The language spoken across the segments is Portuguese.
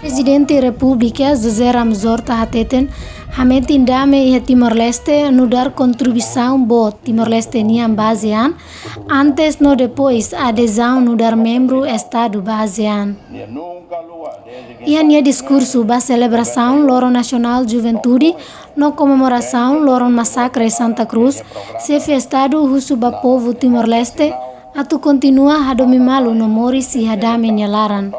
Presidente República José Ramos Horta hateten hamet indame e Timor-Leste no dar contribuição boa Timor-Leste niam basean antes no depois adesão no dar membro Estado basean. E a discurso ba celebração Loro Nacional Juventude no comemoração Loro Massacre Santa Cruz se festado husu ba povo Timor-Leste atu continua hadomi malu no moris e hadame nyalaran.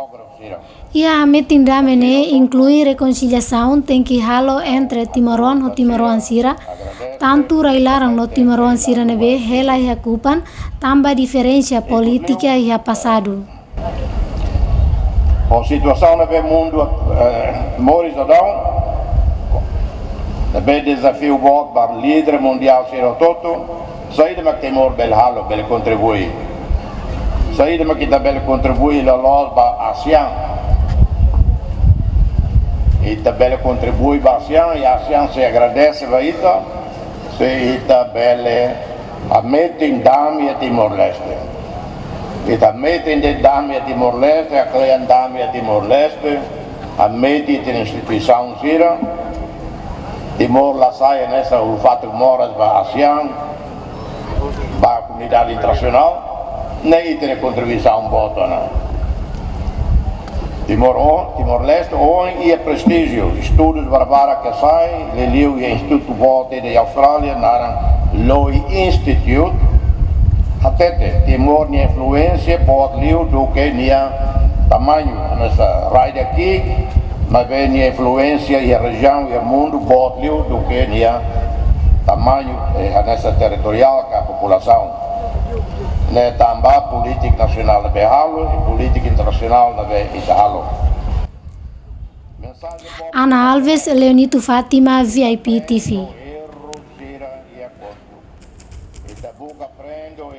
E a metindamene inclui reconciliação tem que halo entre Timoron e Timoron Sira, tanto railarang no Timoron Sira nebe hela e culpan, tamba diferença política e passado. A situação no mundo Moris Adão, nebe desafio bom para o líder mundial Sira Toto, saída mas Timor bel halo bel contribui, saída mas kita bel contribui la loja para ASEAN. E também contribui para a ASEAN e a ASEAN se agradece para isso, se também a metem dame a Timor-Leste. E também tem dame a Timor-Leste, a crian dame a Timor-Leste, a metem a instituição Sira, Timor la saia nessa o fato moras para a ASEAN, para a comunidade internacional, nem tem contribuição boa. Timor-Leste hoje é prestígio. Estudos barbara que saem, Leliu e Instituto Volte de Austrália, na Lowy Institute, até Timor tem influência pode liu do que nia tamanho nessa raia aqui, mas vem a influência e a região e o mundo pode liu do que nia tamanho nessa territorial que a população. Ne tambah politik nasional lebih halo, politik internasional lebih halo. Ana Alves, Leonito Fátima, VIP TV.